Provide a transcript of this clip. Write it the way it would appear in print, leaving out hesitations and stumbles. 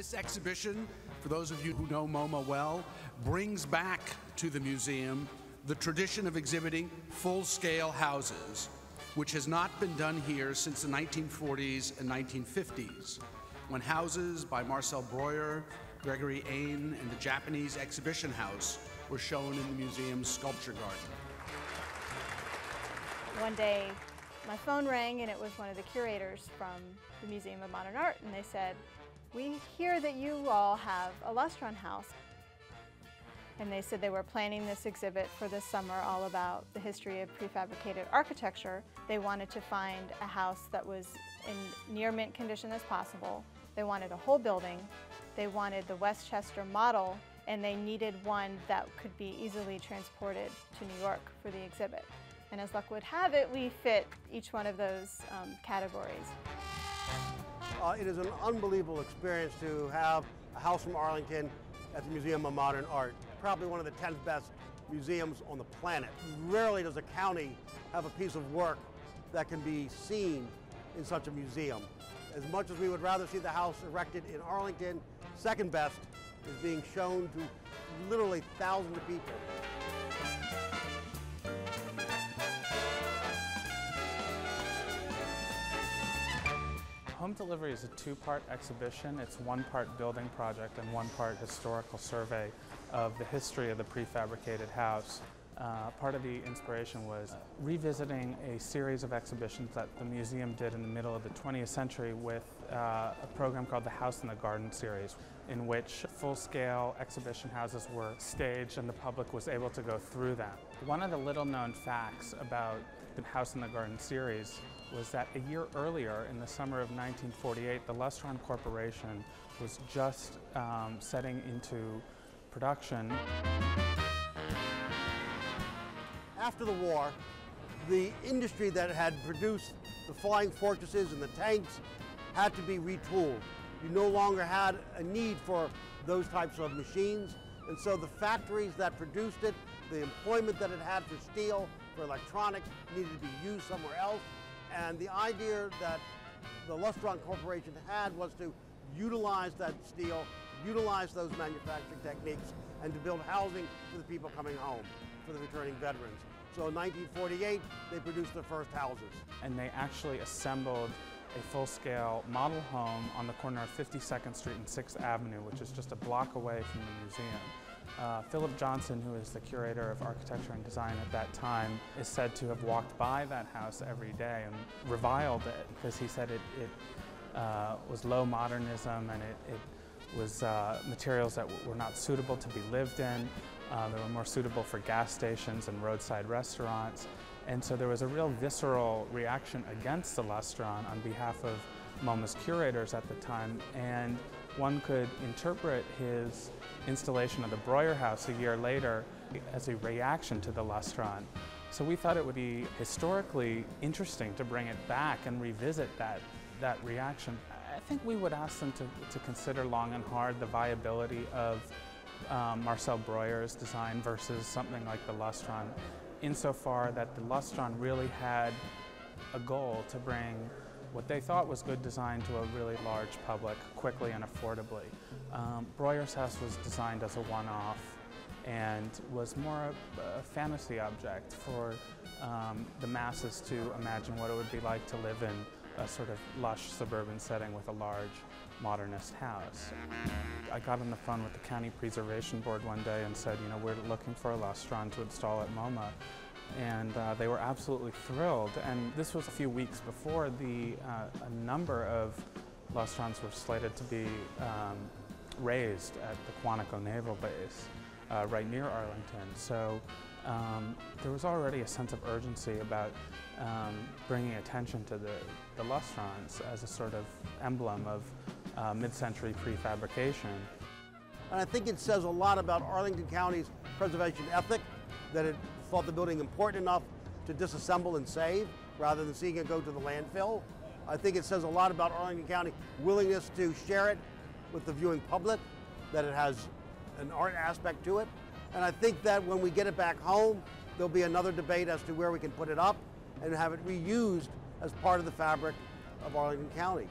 This exhibition, for those of you who know MoMA well, brings back to the museum the tradition of exhibiting full-scale houses, which has not been done here since the 1940s and 1950s, when houses by Marcel Breuer, Gregory Ain, and the Japanese Exhibition House were shown in the museum's sculpture garden. One day, my phone rang and it was one of the curators from the Museum of Modern Art, and they said, "We hear that you all have a Lustron house." And they said they were planning this exhibit for this summer all about the history of prefabricated architecture. They wanted to find a house that was in near mint condition as possible. They wanted a whole building. They wanted the Westchester model, and they needed one that could be easily transported to New York for the exhibit. And as luck would have it, we fit each one of those categories. It is an unbelievable experience to have a house from Arlington at the Museum of Modern Art. Probably one of the 10th best museums on the planet. Rarely does a county have a piece of work that can be seen in such a museum. As much as we would rather see the house erected in Arlington, second best is being shown to literally thousands of people. Home Delivery is a two-part exhibition. It's one part building project and one part historical survey of the history of the prefabricated house. Part of the inspiration was revisiting a series of exhibitions that the museum did in the middle of the 20th century with a program called the House in the Garden series, in which full-scale exhibition houses were staged and the public was able to go through them. One of the little-known facts about the House in the Garden series was that a year earlier, in the summer of 1948, the Lustron Corporation was just setting into production. After the war, the industry that had produced the flying fortresses and the tanks had to be retooled. You no longer had a need for those types of machines, and so the factories that produced it, the employment that it had for steel, for electronics, needed to be used somewhere else. And the idea that the Lustron Corporation had was to utilize that steel, utilize those manufacturing techniques, and to build housing for the people coming home, for the returning veterans. So in 1948, they produced their first houses. And they actually assembled a full-scale model home on the corner of 52nd Street and 6th Avenue, which is just a block away from the museum. Philip Johnson, who is the curator of architecture and design at that time, is said to have walked by that house every day and reviled it because he said it was low modernism and it was materials that were not suitable to be lived in. They were more suitable for gas stations and roadside restaurants. And so there was a real visceral reaction against the Lustron on behalf of MoMA's curators at the time. And one could interpret his installation of the Breuer House a year later as a reaction to the Lustron. So we thought it would be historically interesting to bring it back and revisit that reaction. I think we would ask them to consider long and hard the viability of Marcel Breuer's design versus something like the Lustron, insofar that the Lustron really had a goal to bring what they thought was good design to a really large public quickly and affordably. Breuer's house was designed as a one-off and was more a fantasy object for the masses to imagine what it would be like to live in a sort of lush suburban setting with a large modernist house. I got on the phone with the County Preservation Board one day and said, you know, we're looking for a Lustron to install at MoMA. And they were absolutely thrilled. And this was a few weeks before a number of Lustrons were slated to be raised at the Quantico Naval Base right near Arlington. So there was already a sense of urgency about bringing attention to the Lustrons as a sort of emblem of mid-century prefabrication. And I think it says a lot about Arlington County's preservation ethic, that it thought the building important enough to disassemble and save rather than seeing it go to the landfill. I think it says a lot about Arlington County's willingness to share it with the viewing public, that it has an art aspect to it. And I think that when we get it back home, there'll be another debate as to where we can put it up and have it reused as part of the fabric of Arlington County.